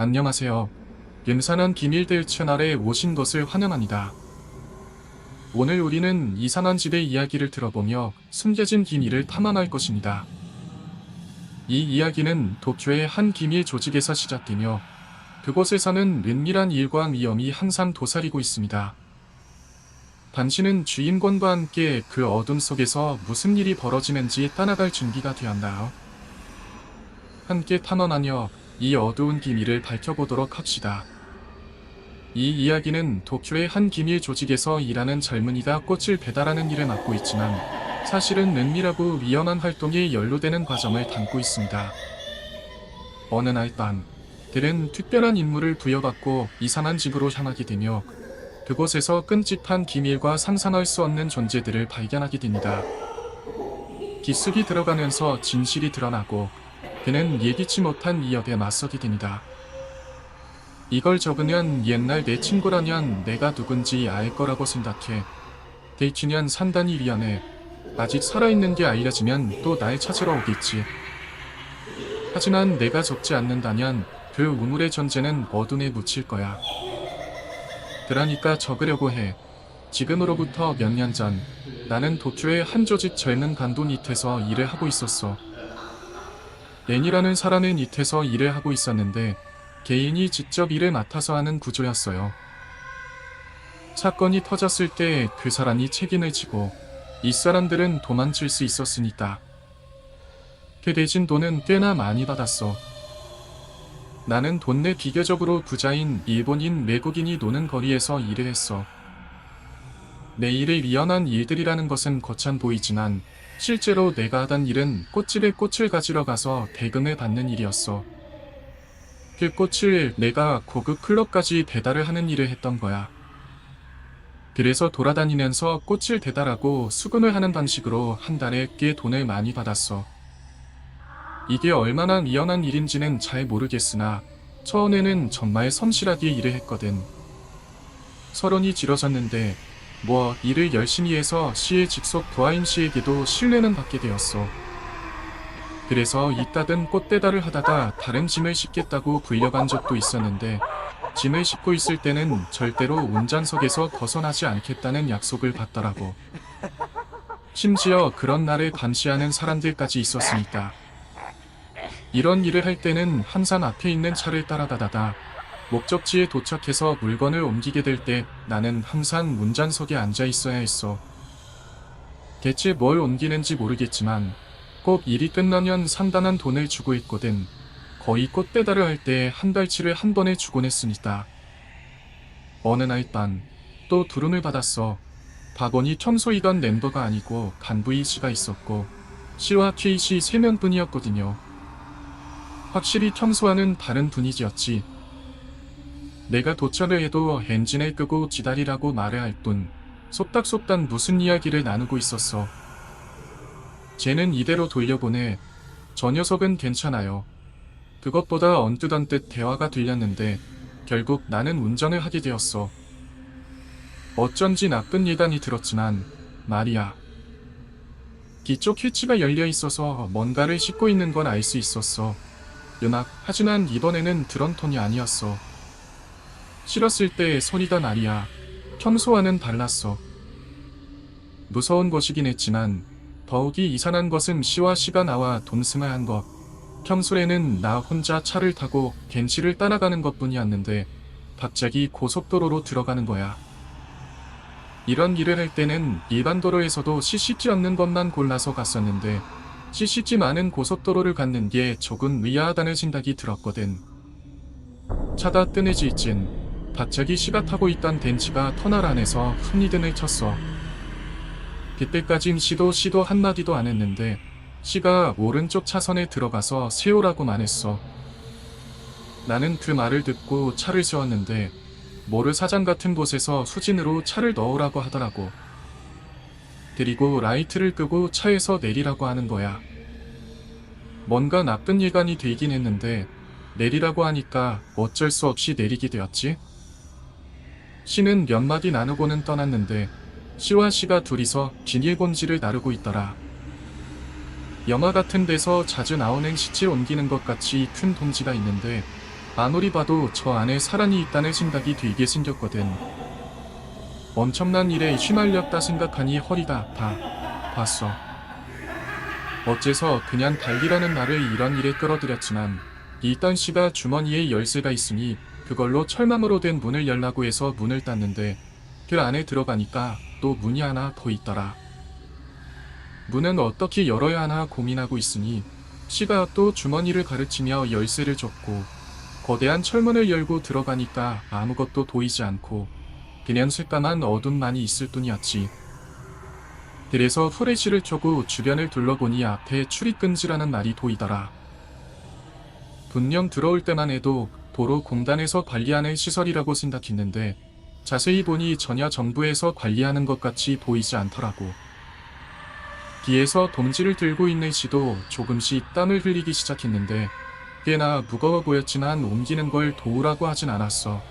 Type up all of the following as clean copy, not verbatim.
안녕하세요. 윤산한 비밀들 채널에 오신 것을 환영합니다. 오늘 우리는 이산한지대 이야기를 들어보며 숨겨진 비밀을 탐험할 것입니다. 이 이야기는 도쿄의 한 기밀 조직에서 시작되며 그곳에서는 은밀한 일과 위험이 항상 도사리고 있습니다. 당신은 주인공과 함께 그 어둠 속에서 무슨 일이 벌어지는지 따라갈 준비가 되었나요? 함께 탐험하며 이 어두운 비밀을 밝혀보도록 합시다. 이 이야기는 도쿄의 한 기밀 조직에서 일하는 젊은이가 꽃을 배달하는 일을 맡고 있지만 사실은 은밀하고 위험한 활동에 연루되는 과정을 담고 있습니다. 어느 날 밤, 그는 특별한 임무를 부여받고 이상한 집으로 향하게 되며 그곳에서 끔찍한 비밀과 상상할 수 없는 존재들을 발견하게 됩니다. 기습이 들어가면서 진실이 드러나고 그는 예기치 못한 위협에 맞서게 됩니다. 이걸 적으면 옛날 내 친구라면 내가 누군지 알 거라고 생각해. 데이트년 산단이 위험해. 아직 살아있는 게 알려지면 또 날 찾으러 오겠지. 하지만 내가 적지 않는다면 그 우물의 존재는 어둠에 묻힐 거야. 그러니까 적으려고 해. 지금으로부터 몇 년 전, 나는 도쿄의 한 조직 젊은 간부 밑에서 일을 하고 있었어. 렌이라는 사람은 밑에서 일을 하고 있었는데 개인이 직접 일을 맡아서 하는 구조였어요. 사건이 터졌을 때 그 사람이 책임을 지고 이 사람들은 도망칠 수 있었으니까. 그 대신 돈은 꽤나 많이 받았어. 나는 동네 비교적으로 부자인 일본인 외국인이 노는 거리에서 일을 했어. 내 일을 위헌한 일들이라는 것은 거참 보이지만 실제로 내가 하던 일은 꽃집에 꽃을 가지러 가서 대금을 받는 일이었어. 그 꽃을 내가 고급 클럽까지 배달을 하는 일을 했던 거야. 그래서 돌아다니면서 꽃을 배달하고 수금을 하는 방식으로 한 달에 꽤 돈을 많이 받았어. 이게 얼마나 위험한 일인지는 잘 모르겠으나 처음에는 정말 성실하게 일을 했거든. 서론이 길어졌는데 일을 열심히 해서 시의 직속 도하인 씨에게도 신뢰는 받게 되었어. 그래서 이따금 꽃 배달을 하다가 다른 짐을 싣겠다고 불려간 적도 있었는데 짐을 싣고 있을 때는 절대로 운전석에서 벗어나지 않겠다는 약속을 받더라고. 심지어 그런 날을 감시하는 사람들까지 있었으니까. 이런 일을 할 때는 항상 앞에 있는 차를 따라가다가 목적지에 도착해서 물건을 옮기게 될 때 나는 항상 운전석에 앉아 있어야 했어. 대체 뭘 옮기는지 모르겠지만 꼭 일이 끝나면 상당한 돈을 주고 있거든. 거의 꽃 배달을 할 때 한 달치를 한 번에 주곤 했으니까. 어느 날 밤 또 두rum을 받았어. 박원이 청소이건 멤버가 아니고 간부이 씨가 있었고 씨와 K 씨 3명뿐이었거든요. 확실히 청소와는 다른 분위기였지. 내가 도착을 해도 엔진을 끄고 기다리라고 말을 할 뿐 속닥속닥 무슨 이야기를 나누고 있었어. 쟤는 이대로 돌려보내. 저 녀석은 괜찮아요. 그것보다 언뜻언뜻 대화가 들렸는데 결국 나는 운전을 하게 되었어. 어쩐지 나쁜 예감이 들었지만 말이야. 뒤쪽 휘치가 열려 있어서 뭔가를 싣고 있는 건 알 수 있었어. 하지만 이번에는 그런 톤이 아니었어. 실었을 때 소리가 말이야. 평소와는 달랐어. 무서운 것이긴 했지만 더욱이 이상한 것은 시와 씨가 나와 동승을 한 것. 평소에는 나 혼자 차를 타고 겐시를 따라가는 것뿐이었는데 갑자기 고속도로로 들어가는 거야. 이런 일을 할 때는 일반 도로에서도 CCG 없는 것만 골라서 갔었는데 CCG 많은 고속도로를 갔는 게 조금 의아하다는 생각이 들었거든. 차가 뜬해질 진 갑자기 시가 타고 있던 벤츠가 터널 안에서 흡리등을 쳤어. 그때까진 시도 한마디도 안 했는데 시가 오른쪽 차선에 들어가서 세우라고만 했어. 나는 그 말을 듣고 차를 세웠는데 모르사장 같은 곳에서 수진으로 차를 넣으라고 하더라고. 그리고 라이트를 끄고 차에서 내리라고 하는 거야. 뭔가 나쁜 예감이 들긴 했는데 내리라고 하니까 어쩔 수 없이 내리게 되었지. 시는 몇 마디 나누고는 떠났는데 시와 시가 둘이서 비닐봉지를 나르고 있더라. 영화 같은 데서 자주 나오는 시체 옮기는 것 같이 큰 봉지가 있는데 아무리 봐도 저 안에 사람이 있다는 생각이 들게 생겼거든. 엄청난 일에 휘말렸다 생각하니 허리가 아파. 봤어. 어째서 그냥 달리라는 나를 이런 일에 끌어들였지만 이딴 씨가 주머니에 열쇠가 있으니 그걸로 철망으로 된 문을 열라고 해서 문을 땄는데 그 안에 들어가니까 또 문이 하나 더 있더라. 문은 어떻게 열어야 하나 고민하고 있으니 씨가 또 주머니를 가르치며 열쇠를 줬고 거대한 철문을 열고 들어가니까 아무것도 보이지 않고 그냥 새까만 어둠만이 있을 뿐이었지. 그래서 후레쉬를 켜고 주변을 둘러보니 앞에 출입금지라는 말이 보이더라. 분명 들어올 때만 해도 도로 공단에서 관리하는 시설이라고 생각했는데 자세히 보니 전혀 정부에서 관리하는 것 같이 보이지 않더라고. 뒤에서 동지를 들고 있는 씨도 조금씩 땀을 흘리기 시작했는데 꽤나 무거워 보였지만 옮기는 걸 도우라고 하진 않았어.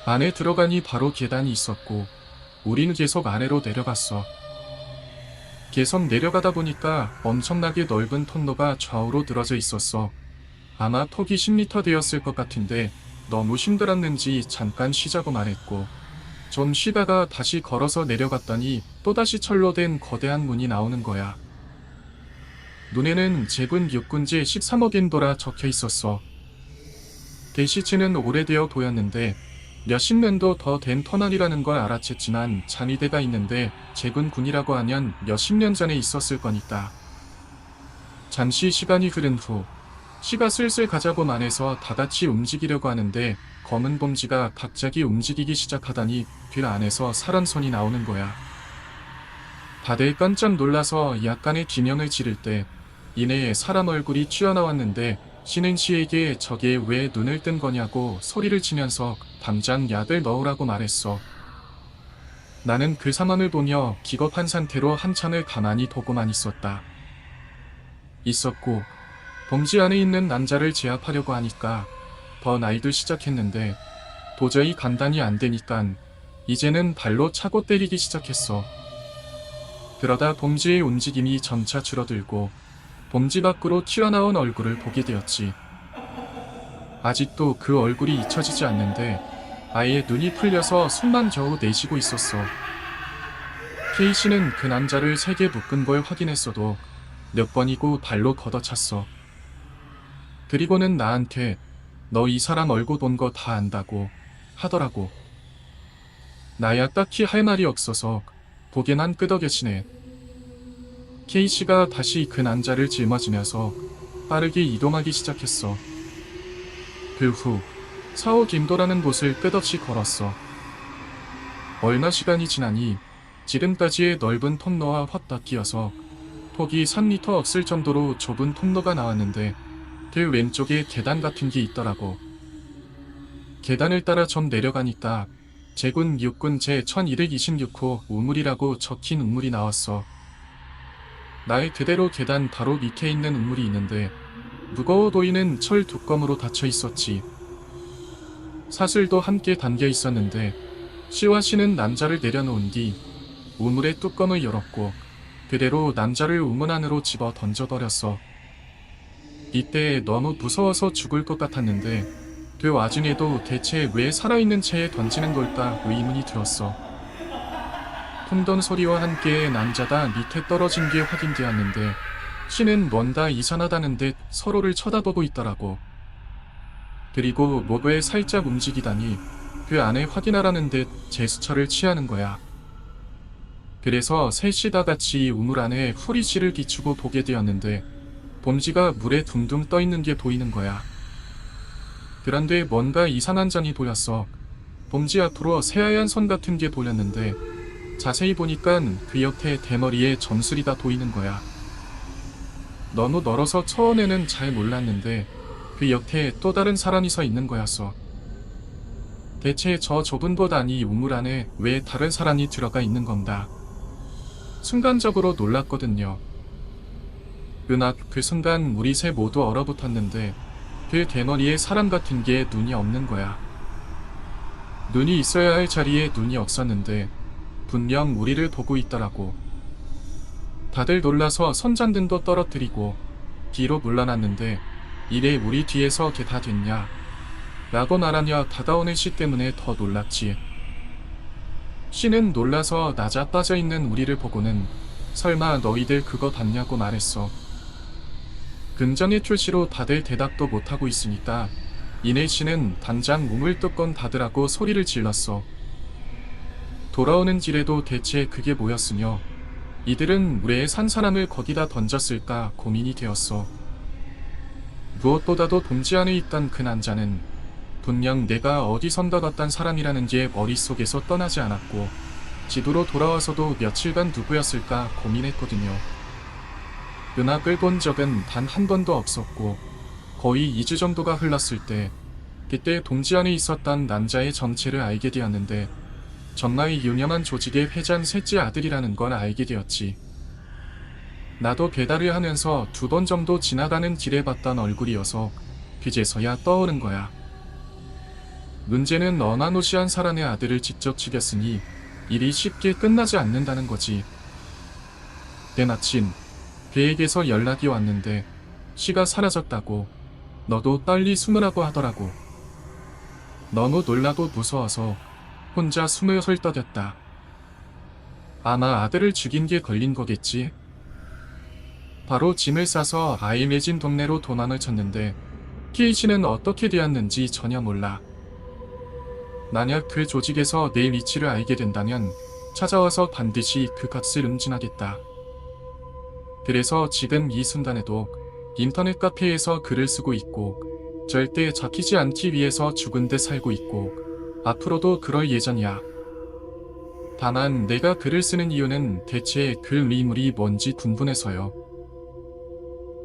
안에 들어가니 바로 계단이 있었고 우리는 계속 아래로 내려갔어. 계속 내려가다 보니까 엄청나게 넓은 통로가 좌우로 늘어져 있었어. 아마 폭이 10m 되었을 것 같은데 너무 힘들었는지 잠깐 쉬자고 말했고 좀 쉬다가 다시 걸어서 내려갔더니 또다시 철로 된 거대한 문이 나오는 거야. 눈에는 제군 육군제 13억 엔도라 적혀 있었어. 대시치는 오래되어 보였는데 몇십 년도 더 된 터널이라는 걸 알아챘지만 잔이대가 있는데 제군군이라고 하면 몇십 년 전에 있었을 거니까. 잠시 시간이 흐른 후 씨가 슬슬 가자고만 해서 다같이 움직이려고 하는데 검은 봉지가 갑자기 움직이기 시작하다니 길 안에서 사람 손이 나오는 거야. 다들 깜짝 놀라서 약간의 기명을 지를 때 이내에 사람 얼굴이 튀어나왔는데 씨는 씨에게 저게 왜 눈을 뜬 거냐고 소리를 치면서 당장 약을 넣으라고 말했어. 나는 그 상황을 보며 기겁한 상태로 한참을 가만히 보고만 있었고 봉지 안에 있는 남자를 제압하려고 하니까 더 날도 시작했는데 도저히 감당이 안 되니깐 이제는 발로 차고 때리기 시작했어. 그러다 봉지의 움직임이 점차 줄어들고 봉지 밖으로 튀어나온 얼굴을 보게 되었지. 아직도 그 얼굴이 잊혀지지 않는데 아예 눈이 풀려서 숨만 겨우 내쉬고 있었어. K씨는 그 남자를 세게 묶은 걸 확인했어도 몇 번이고 발로 걷어찼어. 그리고는 나한테 너 이 사람 얼굴 본 거 다 안다고 하더라고. 나야 딱히 할 말이 없어서 보게난 끄덕여지네. K씨가 다시 그 남자를 짊어지면서 빠르게 이동하기 시작했어. 그 후 사오 김도라는 곳을 끝없이 걸었어. 얼마 시간이 지나니 지름까지의 넓은 통로와 확 끼어서 폭이 3m 없을 정도로 좁은 통로가 나왔는데 그 왼쪽에 계단 같은 게 있더라고. 계단을 따라 좀 내려가니까 제군 육군 제 1226호 우물이라고 적힌 우물이 나왔어. 날 그대로 계단 바로 밑에 있는 우물이 있는데 무거워 보이는 철 뚜껑으로 닫혀 있었지. 사슬도 함께 담겨 있었는데 씨와 씨는 남자를 내려놓은 뒤 우물의 뚜껑을 열었고 그대로 남자를 우물 안으로 집어 던져버렸어. 이때 너무 무서워서 죽을 것 같았는데 그 와중에도 대체 왜 살아있는 채에 던지는 걸까 의문이 들었어. 풍던 소리와 함께 남자가 밑에 떨어진 게 확인되었는데 씨는 뭔가 이상하다는 듯 서로를 쳐다보고 있더라고. 그리고 목을 살짝 움직이다니 그 안에 확인하라는 듯 제스처를 취하는 거야. 그래서 셋이 다 같이 우물 안에 후리씨를 비추고 보게 되었는데 봉지가 물에 둥둥 떠있는 게 보이는 거야. 그런데 뭔가 이상한 점이 보였어. 봉지 앞으로 새하얀 선 같은 게 보였는데 자세히 보니까 그 옆에 대머리에 점술이 다 보이는 거야. 너무 멀어서 처음에는 잘 몰랐는데 그 옆에 또 다른 사람이 서 있는 거였어. 대체 저 좁은 곳 안이 우물 안에 왜 다른 사람이 들어가 있는 건가. 순간적으로 놀랐거든요. 그 순간 우리 셋 모두 얼어붙었는데 그 대머리에 사람 같은 게 눈이 없는 거야. 눈이 있어야 할 자리에 눈이 없었는데 분명 우리를 보고 있더라고. 다들 놀라서 손전등도 떨어뜨리고 뒤로 물러났는데 이래 우리 뒤에서 걔 다 됐냐 라고 말하며 다가오는 시 때문에 더 놀랐지. 시는 놀라서 낮아 빠져있는 우리를 보고는 설마 너희들 그거 봤냐고 말했어. 근전의 출시로 다들 대답도 못하고 있으니까 이내 시는 당장 몸을 뜯건 닫으라고 소리를 질렀어. 돌아오는 길에도 대체 그게 뭐였으며 이들은 왜 산 사람을 거기다 던졌을까 고민이 되었어. 무엇보다도 동지 안에 있던 그 남자는 분명 내가 어디선가 봤던 사람이라는 게 머릿속에서 떠나지 않았고 집으로 돌아와서도 며칠간 누구였을까 고민했거든요. 은하를 본 적은 단 한 번도 없었고 거의 2주 정도가 흘렀을 때 그때 동지 안에 있었던 남자의 정체를 알게 되었는데 정말 유명한 조직의 회장 셋째 아들이라는 걸 알게 되었지. 나도 배달을 하면서 2번 정도 지나가는 길에 봤던 얼굴이어서 그제서야 떠오른 거야. 문제는 어마무시한 사람의 아들을 직접 죽였으니 일이 쉽게 끝나지 않는다는 거지. 때마침 그에게서 연락이 왔는데 시가 사라졌다고 너도 빨리 숨으라고 하더라고. 너무 놀라고 무서워서 혼자 숨을 헐떡였다. 아마 아들을 죽인 게 걸린 거겠지. 바로 짐을 싸서 알매진 동네로 도망을 쳤는데 케이씨는 어떻게 되었는지 전혀 몰라. 만약 그 조직에서 내 위치를 알게 된다면 찾아와서 반드시 그 값을 응징하겠다. 그래서 지금 이 순간에도 인터넷 카페에서 글을 쓰고 있고 절대 잡히지 않기 위해서 죽은 듯 살고 있고 앞으로도 그럴 예정이야. 다만 내가 글을 쓰는 이유는 대체 그 의물이 뭔지 궁금해서요.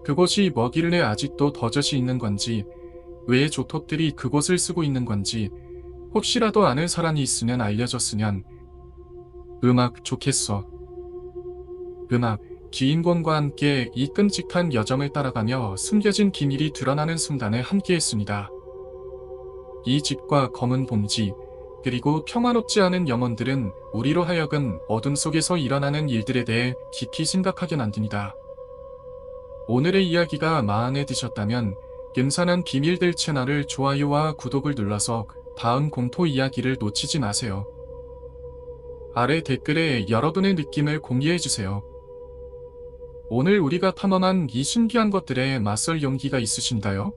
그곳이 뭐길래 아직도 버젓이 있는 건지, 왜 조폭들이 그곳을 쓰고 있는 건지 혹시라도 아는 사람이 있으면 알려줬으면. 음악 좋겠어. 음악, 주인공과 함께 이 끔찍한 여정을 따라가며 숨겨진 기밀이 드러나는 순간을 함께했습니다. 이 집과 검은 봉지, 그리고 평화롭지 않은 영혼들은 우리로 하여금 어둠 속에서 일어나는 일들에 대해 깊이 생각하게 만듭니다. 오늘의 이야기가 마음에 드셨다면 끔산한 비밀들 채널을 좋아요와 구독을 눌러서 다음 공포 이야기를 놓치지 마세요. 아래 댓글에 여러분의 느낌을 공유해주세요. 오늘 우리가 탐험한 이 신기한 것들에 맞설 용기가 있으신가요?